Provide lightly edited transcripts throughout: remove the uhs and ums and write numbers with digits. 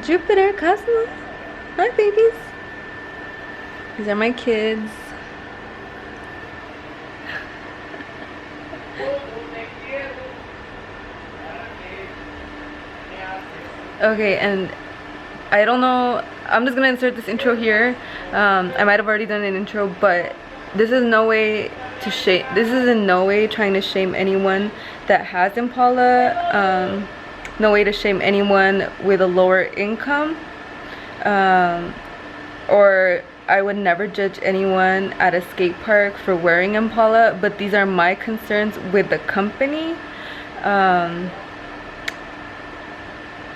Jupiter, Cosmo. Hi, babies. These are my kids. Okay, and I don't know, I'm just gonna insert this intro here. I might have already done an intro, but this is no way to shame, this is in no way trying to shame anyone that has Impala. No way to shame anyone with a lower income. Or I would never judge anyone at a skate park for wearing Impala, but these are my concerns with the company.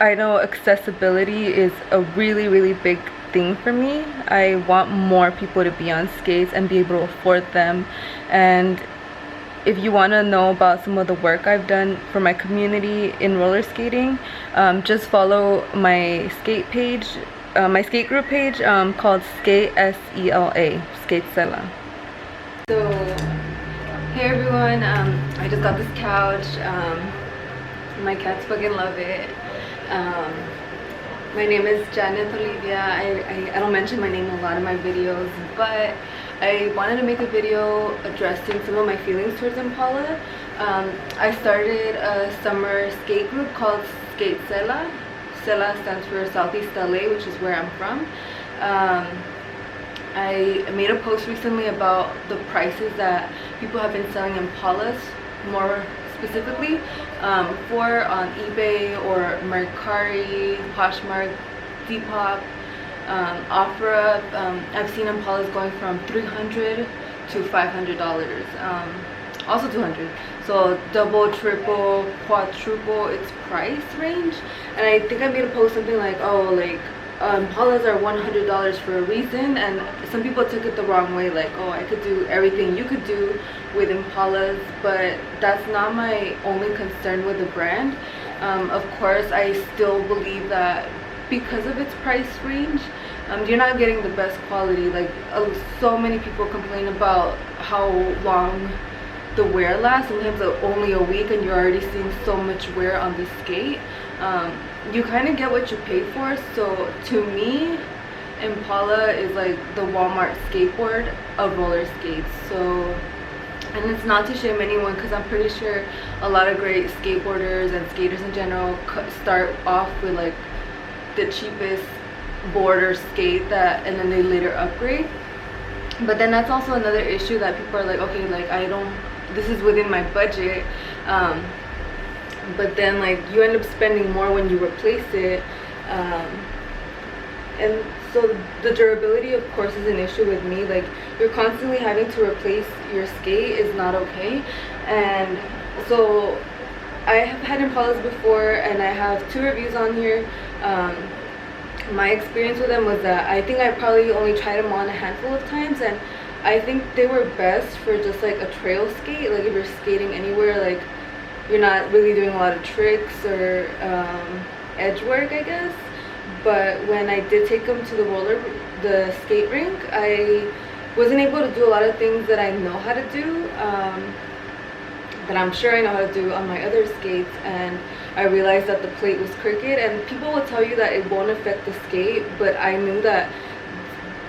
I know accessibility is a really big thing for me. I want more people to be on skates and be able to afford them. And if you want to know about some of the work I've done for my community in roller skating, just follow my skate page, my skate group page called Skate S-E-L-A, Skate Sela. So, hey everyone, I just got this couch. My cats fucking love it. My name is Janet Olivia. I don't mention my name a lot in my videos, but I wanted to make a video addressing some of my feelings towards Impala. I started a summer skate group called Skate Sela. Sela stands for Southeast LA, which is where I'm from. I made a post recently about the prices that people have been selling Impalas, more specifically, for on eBay or Mercari, Poshmark, Depop, OfferUp. I've seen Impalas going from $300 to $500, also $200. So double, triple, quadruple its price range. And I think I made a post something like, oh, like Impalas are $100 for a reason, and some people took it the wrong way, like, oh, I could do everything you could do with Impalas, but that's not my only concern with the brand. Of course, I still believe that because of its price range, you're not getting the best quality. Like, so many people complain about how long the wear lasts, sometimes only a week, and you're already seeing so much wear on the skate. You kind of get what you pay for. So to me, Impala is like the Walmart skateboard of roller skates. So, and it's not to shame anyone, because I'm pretty sure a lot of great skateboarders and skaters in general start off with like the cheapest board or skate that, and then they later upgrade. But then that's also another issue, that people are like, okay, like this is within my budget, but then like you end up spending more when you replace it, and so the durability, of course, is an issue with me. Like, you're constantly having to replace your skate is not okay. And so I have had Impalas before, and I have 2 reviews on here. My experience with them was that I think I probably only tried them on a handful of times, and I think they were best for just like a trail skate. Like, if you're skating anywhere, like you're not really doing a lot of tricks or edge work, I guess. But when I did take them to the skate rink, I wasn't able to do a lot of things that I know how to do, that I'm sure I know how to do on my other skates. And I realized that the plate was crooked, and people will tell you that it won't affect the skate, but I knew that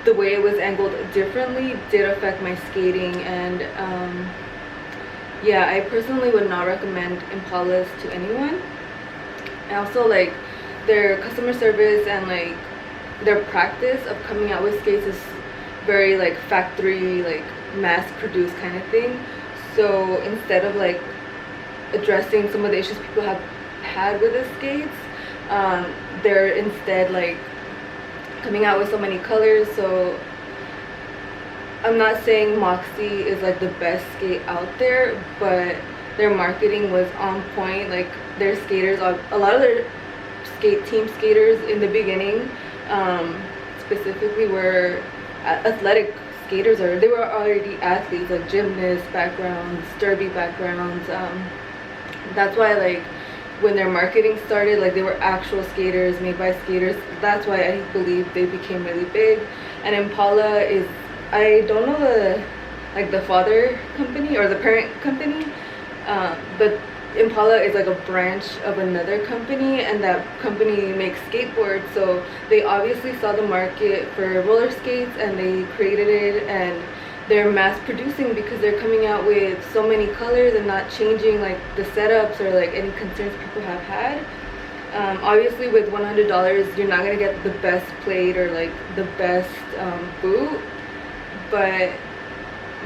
the way it was angled differently did affect my skating. And yeah, I personally would not recommend Impalas to anyone. And also, like, their customer service and like their practice of coming out with skates is very like factory, like mass produced kind of thing. So instead of like addressing some of the issues people have had with the skates, they're instead like coming out with so many colors. So I'm not saying Moxie is like the best skate out there, but their marketing was on point. Like, their skaters, a lot of their team skaters in the beginning specifically were athletic skaters, or they were already athletes, like gymnast backgrounds, derby backgrounds. That's why, like, when their marketing started, like, they were actual skaters made by skaters. That's why I believe they became really big. And Impala is, I don't know the father company or the parent company, but Impala is like a branch of another company, and that company makes skateboards, so they obviously saw the market for roller skates and they created it, and they're mass producing because they're coming out with so many colors and not changing like the setups or like any concerns people have had. Obviously with $100 you're not gonna get the best plate or like the best boot, but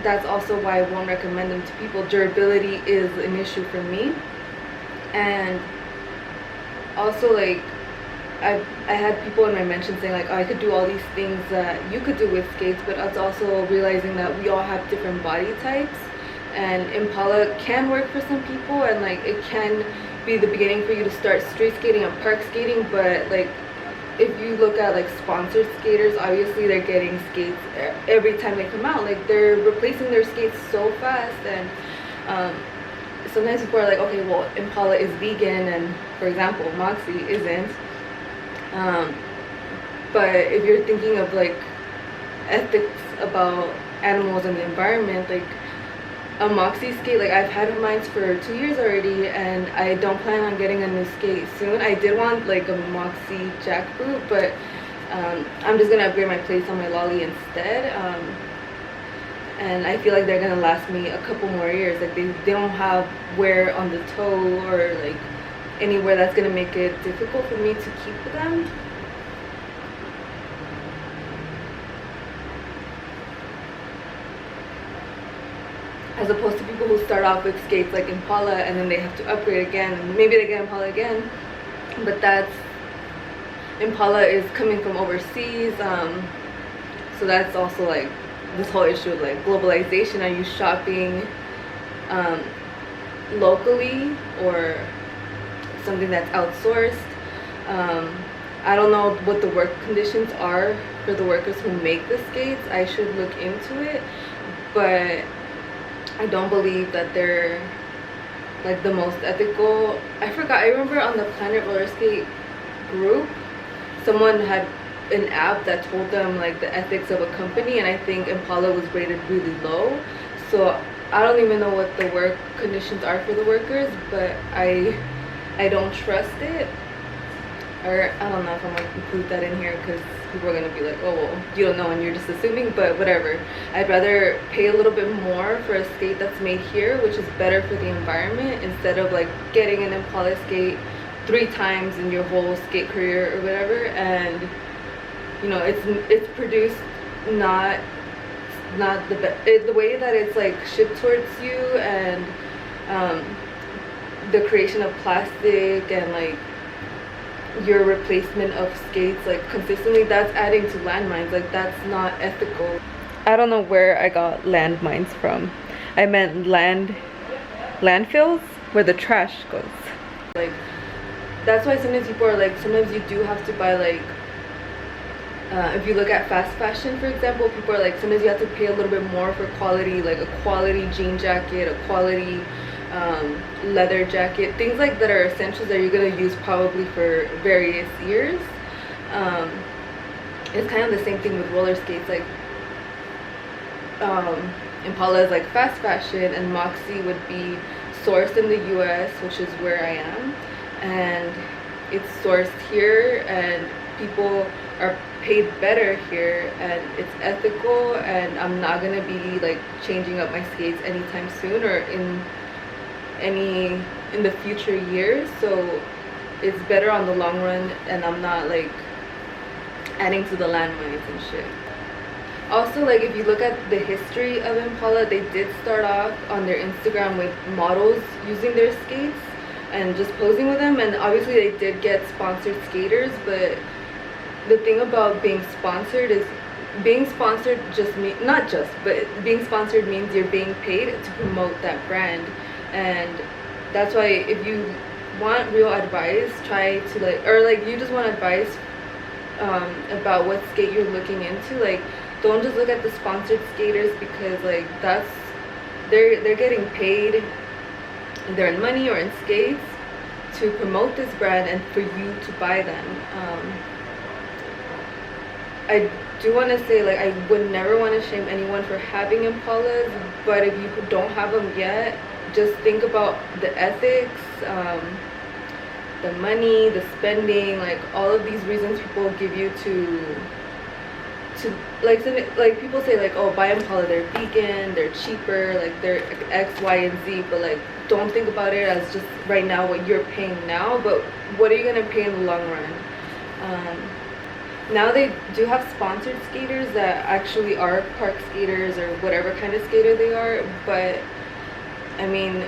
that's also why I won't recommend them to people. Durability is an issue for me. And also, like, I had people in my mentions saying like, oh, I could do all these things that you could do with skates, but it's also realizing that we all have different body types, and Impala can work for some people, and like it can be the beginning for you to start street skating and park skating. But like, if you look at like sponsored skaters, obviously they're getting skates every time they come out. Like, they're replacing their skates so fast, and sometimes people are like, okay, well, Impala is vegan, and for example, Moxie isn't. But if you're thinking of like ethics about animals and the environment, like a Moxie skate, like I've had mine for 2 years already, and I don't plan on getting a new skate soon. I did want like a Moxie jackboot, but I'm just gonna upgrade my plates on my lolly instead. And I feel like they're gonna last me a couple more years. Like they don't have wear on the toe or like anywhere that's gonna make it difficult for me to keep them. As opposed to people who start off with skates like Impala and then they have to upgrade again, and maybe they get Impala again, but that's, Impala is coming from overseas, so that's also like this whole issue of like globalization. Are you shopping locally or something that's outsourced? I don't know what the work conditions are for the workers who make the skates. I should look into it, but I don't believe that they're like the most ethical. I remember on the Planet Roller Skate group, someone had an app that told them like the ethics of a company, and I think Impala was rated really low. So I don't even know what the work conditions are for the workers, but I don't trust it. Or I don't know if I'm gonna include that in here because people are gonna be like, oh well, you don't know and you're just assuming, but whatever. I'd rather pay a little bit more for a skate that's made here, which is better for the environment, instead of like getting an Impala skate 3 times in your whole skate career or whatever, and you know, it's produced not the way that it's like shipped towards you, and the creation of plastic and like your replacement of skates like consistently, that's adding to landmines. Like, that's not ethical. I don't know where I got landmines from. I meant landfills where the trash goes. Like, that's why sometimes people are like, sometimes you do have to buy like if you look at fast fashion, for example, people are like, sometimes you have to pay a little bit more for quality, like a quality jean jacket, a quality leather jacket, things like that are essentials that you're gonna use probably for various years. It's kind of the same thing with roller skates. Like Impala is like fast fashion, and Moxie would be sourced in the US, which is where I am, and it's sourced here, and people are paid better here, and it's ethical, and I'm not gonna be like changing up my skates anytime soon or in the future years. So it's better on the long run, and I'm not like adding to the landmines and shit. Also, like, if you look at the history of Impala, they did start off on their Instagram with models using their skates and just posing with them, and obviously they did get sponsored skaters, but the thing about being sponsored is being sponsored being sponsored means you're being paid to promote that brand. And that's why if you want real advice, try to like, or like you just want advice about what skate you're looking into, like, don't just look at the sponsored skaters, because like that's they're getting paid either in money or in skates to promote this brand and for you to buy them. I do want to say, like, I would never want to shame anyone for having Impalas, but if you don't have them yet, just think about the ethics, the money, the spending, like all of these reasons people give you to like people say like, oh, buy Impala, they're vegan, they're cheaper, like they're X, Y, and Z, but like don't think about it as just right now what you're paying now, but what are you gonna pay in the long run? Now they do have sponsored skaters that actually are park skaters or whatever kind of skater they are, but I mean,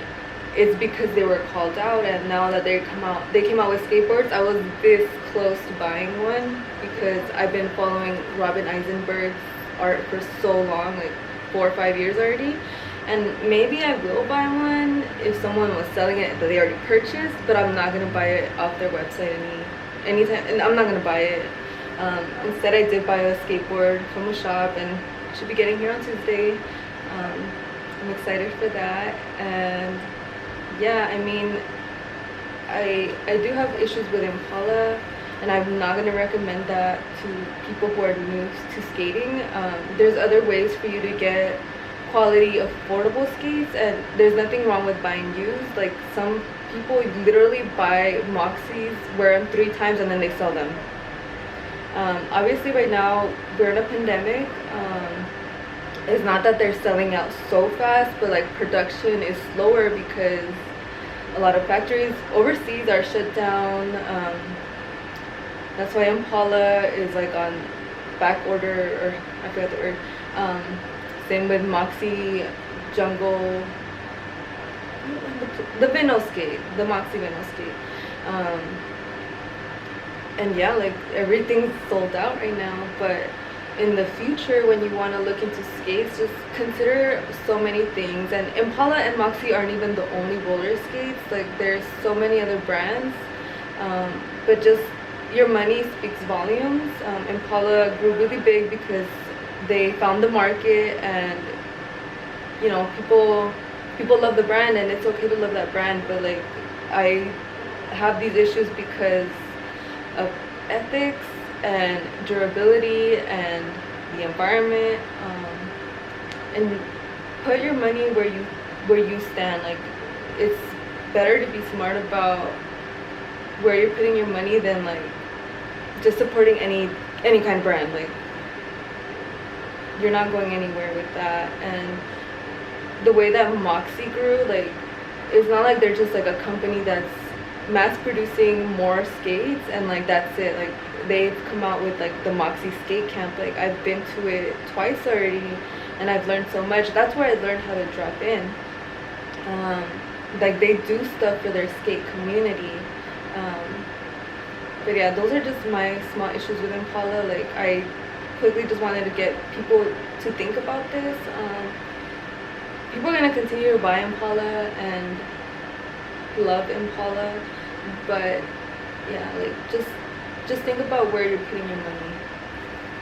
it's because they were called out, and now that they came out with skateboards. I was this close to buying one because I've been following Robin Eisenberg's art for so long, like 4 or 5 years already, and maybe I will buy one if someone was selling it that they already purchased, but I'm not gonna buy it off their website anytime, and I'm not gonna buy it. Instead, I did buy a skateboard from a shop, and should be getting here on Tuesday. I'm excited for that. And yeah, I mean, I do have issues with Impala, and I'm not going to recommend that to people who are new to skating. There's other ways for you to get quality affordable skates, and there's nothing wrong with buying used. Like some people literally buy Moxies, wear them 3 times, and then they sell them. Obviously right now we're in a pandemic. It's not that they're selling out so fast, but like production is slower because a lot of factories overseas are shut down. That's why Impala is like on back order, or I forgot the word. Same with Moxie, Jungle, the Vino skate, the Moxie Vino skate. And yeah, like everything's sold out right now, but in the future when you want to look into skates, just consider so many things. And Impala and Moxie aren't even the only roller skates, like there's so many other brands, but just your money speaks volumes. Impala grew really big because they found the market, and you know, people love the brand, and it's okay to love that brand, but like I have these issues because of ethics and durability and the environment, and put your money where you stand. Like it's better to be smart about where you're putting your money than like just supporting any kind of brand. Like you're not going anywhere with that. And the way that Moxie grew, like it's not like they're just like a company that's mass producing more skates and like that's it. Like they've come out with like the Moxie skate camp. Like I've been to it twice already, and I've learned so much. That's where I learned how to drop in. Like they do stuff for their skate community. But yeah, those are just my small issues with Impala. Like I quickly just wanted to get people to think about this. People are gonna continue to buy Impala and love Impala, but yeah, like just think about where you're putting your money.